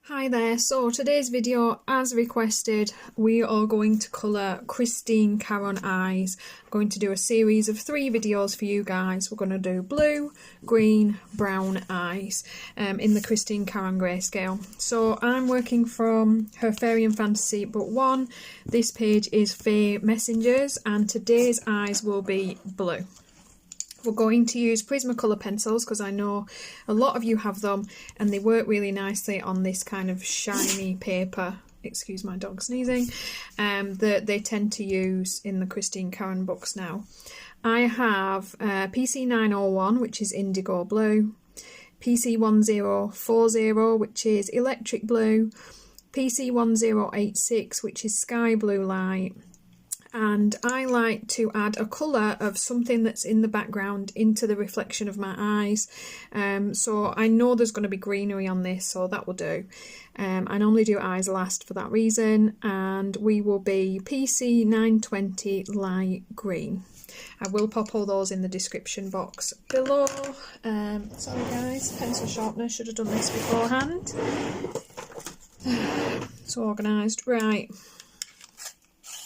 Hi there, so today's video, as requested, we are going to colour Christine Karon eyes. I'm going to do a series of 3 videos for you guys. We're going to do blue, green, brown eyes in the Christine Karon grayscale. So I'm working from her Fairy and Fantasy book 1. This page is Fae Messengers and today's eyes will be blue. We're going to use Prismacolor pencils because I know a lot of you have them and they work really nicely on this kind of shiny paper, excuse my dog sneezing, that they tend to use in the Christine Karon books now. I have PC 901, which is indigo blue, PC 1040, which is electric blue, PC 1086, which is sky blue light. And I like to add a colour of something that's in the background into the reflection of my eyes. So I know there's going to be greenery on this, so that will do. I normally do eyes last for that reason, and we will be PC 920 light green. I will pop all those in the description box below. Sorry guys, pencil sharpener, should have done this beforehand. It's organised, right.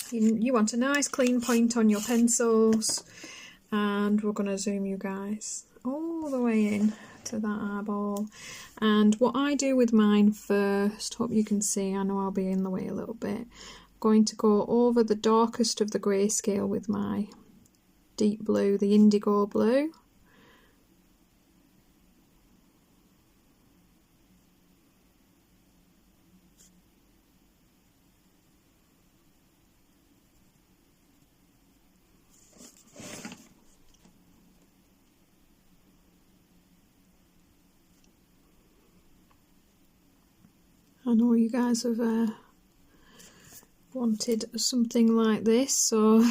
You want a nice clean point on your pencils, and we're going to zoom you guys all the way in to that eyeball. And what I do with mine first, hope you can see, I know I'll be in the way a little bit. I'm going to go over the darkest of the grayscale with my deep blue, the indigo blue. I know you guys have wanted something like this, so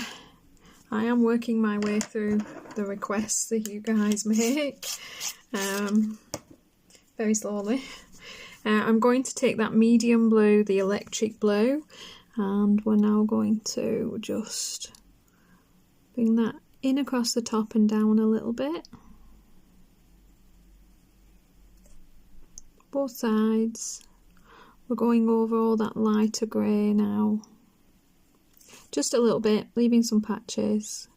I am working my way through the requests that you guys make very slowly. I'm going to take that medium blue, the electric blue, and we're now going to just bring that in across the top and down a little bit. Both sides. We're going over all that lighter grey now. Just a little bit, leaving some patches.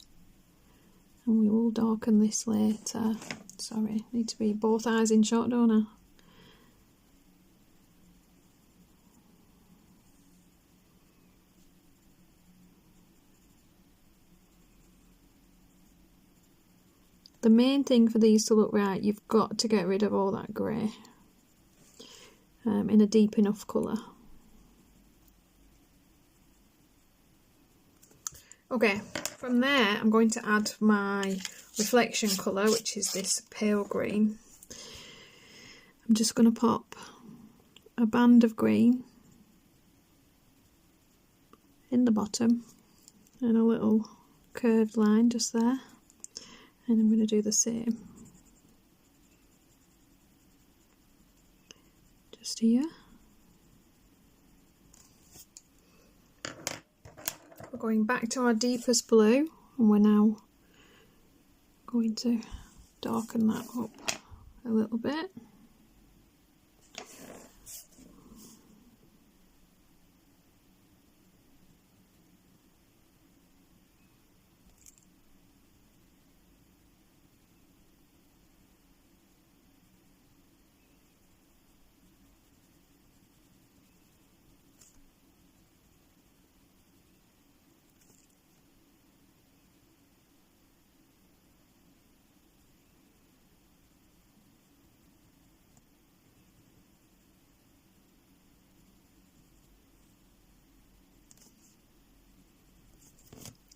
And we will darken this later. Sorry, need to be both eyes in shot, don't I? The main thing for these to look right, you've got to get rid of all that grey. In a deep enough colour. Okay, from there I'm going to add my reflection colour, which is this pale green. I'm just going to pop a band of green in the bottom and a little curved line just there, and I'm going to do the same just here. We're going back to our deepest blue and we're now going to darken that up a little bit.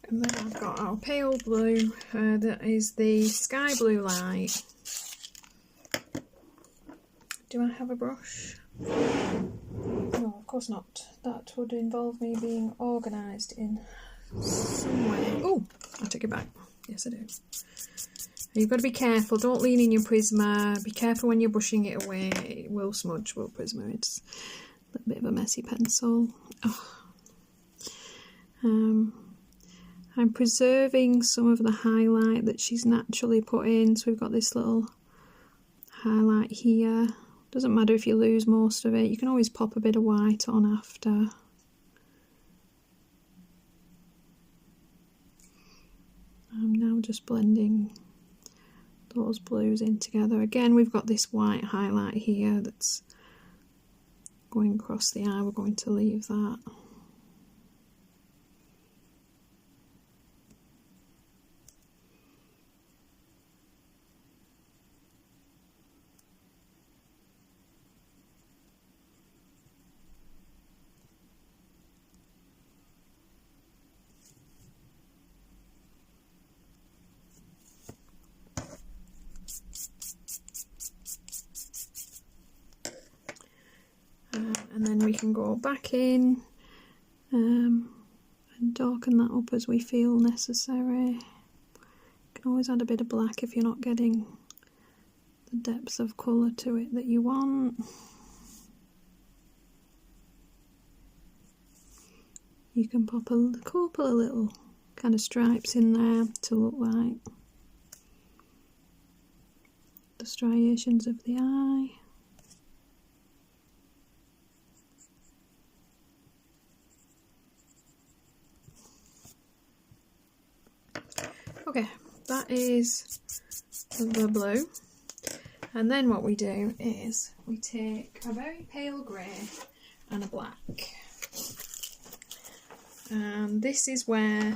And then I've got our pale blue, that is the sky blue light. Do I have a brush? No, of course not. That would involve me being organised in some way. Oh, I take it back. Yes, I do. You've got to be careful. Don't lean in your Prisma. Be careful when you're brushing it away. It will smudge, will Prisma. It's a little bit of a messy pencil. Oh. I'm preserving some of the highlight that she's naturally put in, so we've got this little highlight here Doesn't matter if you lose most of it, you can always pop a bit of white on after. I'm now just blending those blues in together. Again, we've got this white highlight here that's going across the eye. We're going to leave that. And then we can go back in and darken that up as we feel necessary. You can always add a bit of black if you're not getting the depth of colour to it that you want. You can pop a couple of little kind of stripes in there to look like the striations of the eye. Okay, that is the blue, and then what we do is we take a very pale grey and a black, and this is where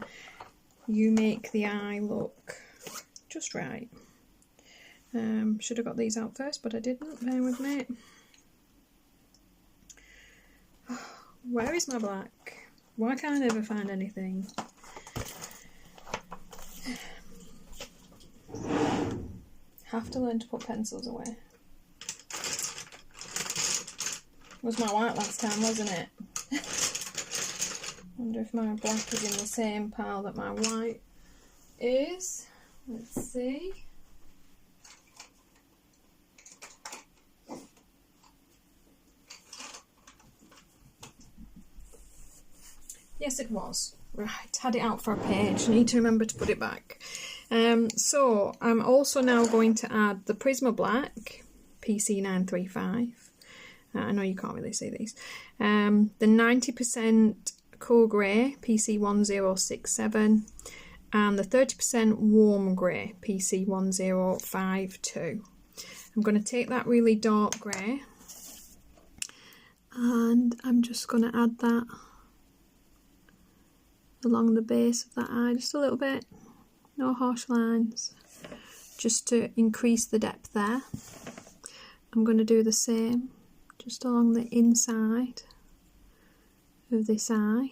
you make the eye look just right. Should have got these out first, but I didn't. Bear with me. Where is my black? Why can't I ever find anything? Have to learn to put pencils away. It was my white last time, wasn't it? Wonder if my black is in the same pile that my white is. Let's see. Yes, it was. Right, had it out for a page. Need to remember to put it back. So I'm also now going to add the Prisma Black, PC935. I know you can't really see these. The 90% Cool Grey, PC1067. And the 30% Warm Grey, PC1052. I'm going to take that really dark grey. And I'm just going to add that along the base of that eye just a little bit, no harsh lines, just to increase the depth there. I'm going to do the same just along the inside of this eye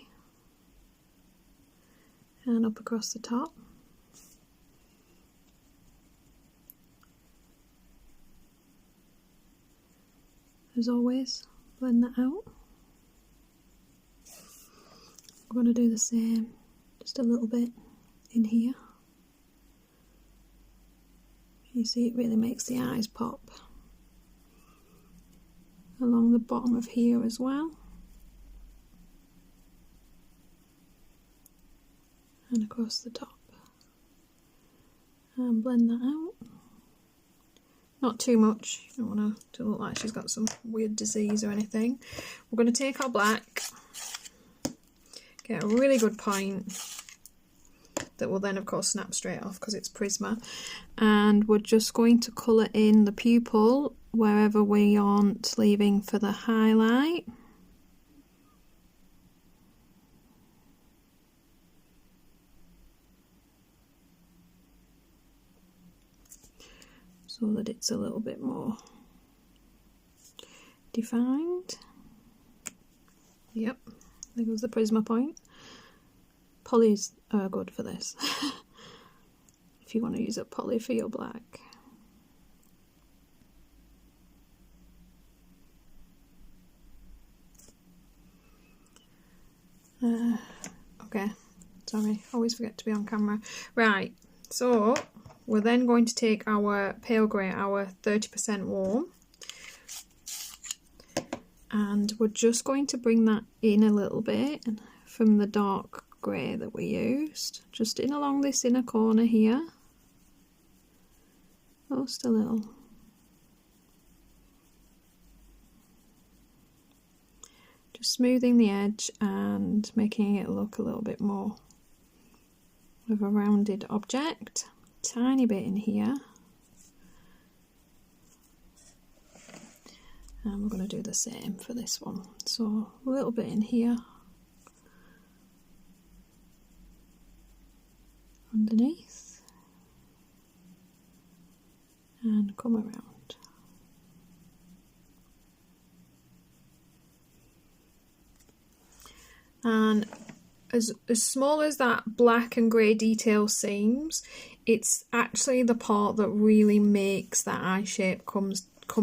and up across the top. As always, blend that out. I'm going to do the same, just a little bit in here. You see, it really makes the eyes pop. Along the bottom of here as well. And across the top. And blend that out. Not too much, you don't want her to look like she's got some weird disease or anything. We're going to take our black, get a really good point that will then of course snap straight off because it's Prisma, and we're just going to colour in the pupil wherever we aren't leaving for the highlight. So that it's a little bit more defined. Yep, there goes the Prisma point. Polys are good for this if you want to use a poly for your black. Okay, sorry, always forget to be on camera. Right, so we're then going to take our pale grey, our 30% warm, and we're just going to bring that in a little bit from the dark grey that we used, just in along this inner corner here, just a little. just smoothing the edge and making it look a little bit more of a rounded object. Tiny bit in here. And we're going to do the same for this one. So a little bit in here. Underneath. And come around. And as small as that black and grey detail seems, it's actually the part that really makes that eye shape come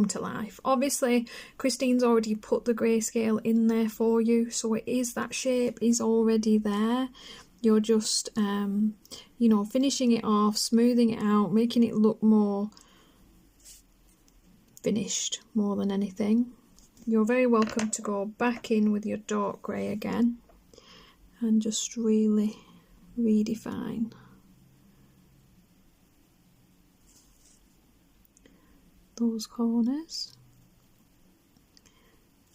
to life. Obviously, Christine's already put the grayscale in there for you, so it is, that shape is already there. You're just, you know, finishing it off, smoothing it out, making it look more finished more than anything. You're very welcome to go back in with your dark grey again and just really redefine those corners.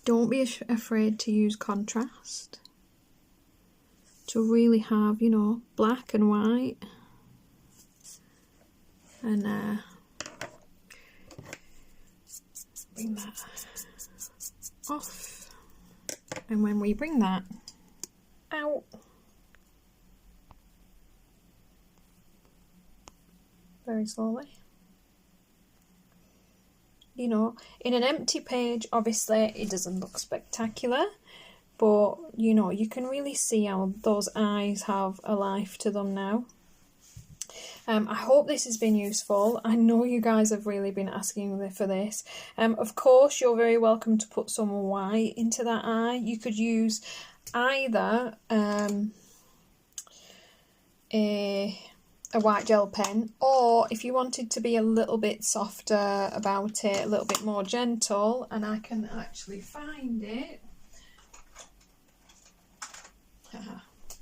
Don't be afraid to use contrast to really have, you know, black and white, and bring that off. And when we bring that out, very slowly, you know, in an empty page obviously it doesn't look spectacular, but you know, you can really see how those eyes have a life to them now. I hope this has been useful. I know you guys have really been asking for this. Of course, you're very welcome to put some white into that eye. You could use either a white gel pen, or if you wanted to be a little bit softer about it, a little bit more gentle, and I can actually find it.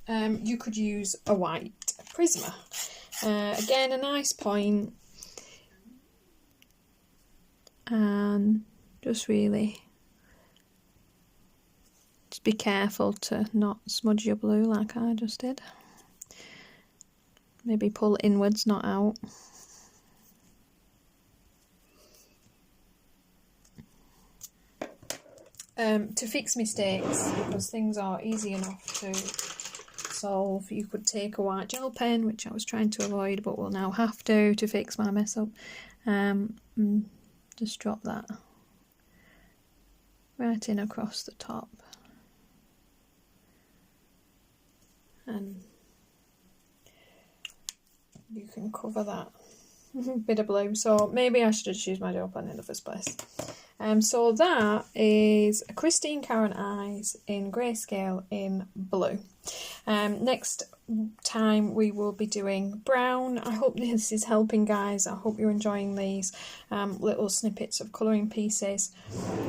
You could use a white Prisma. Again, a nice point, and just really just be careful to not smudge your blue like I just did. Maybe pull inwards, not out. To fix mistakes, because things are easy enough to solve, you could take a white gel pen, which I was trying to avoid but will now have to fix my mess up. Just drop that right in across the top, and you can cover that bit of blue. So maybe I should have just used my gel pen in the first place. So that is a Christine Karron eyes in grayscale in blue. Next time we will be doing brown. I hope this is helping, guys. I hope you're enjoying these little snippets of colouring pieces.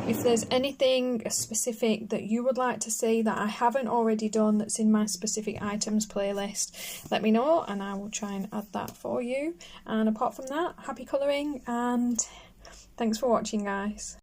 If there's anything specific that you would like to see that I haven't already done that's in my specific items playlist, let me know and I will try and add that for you. And apart from that, happy colouring and thanks for watching, guys.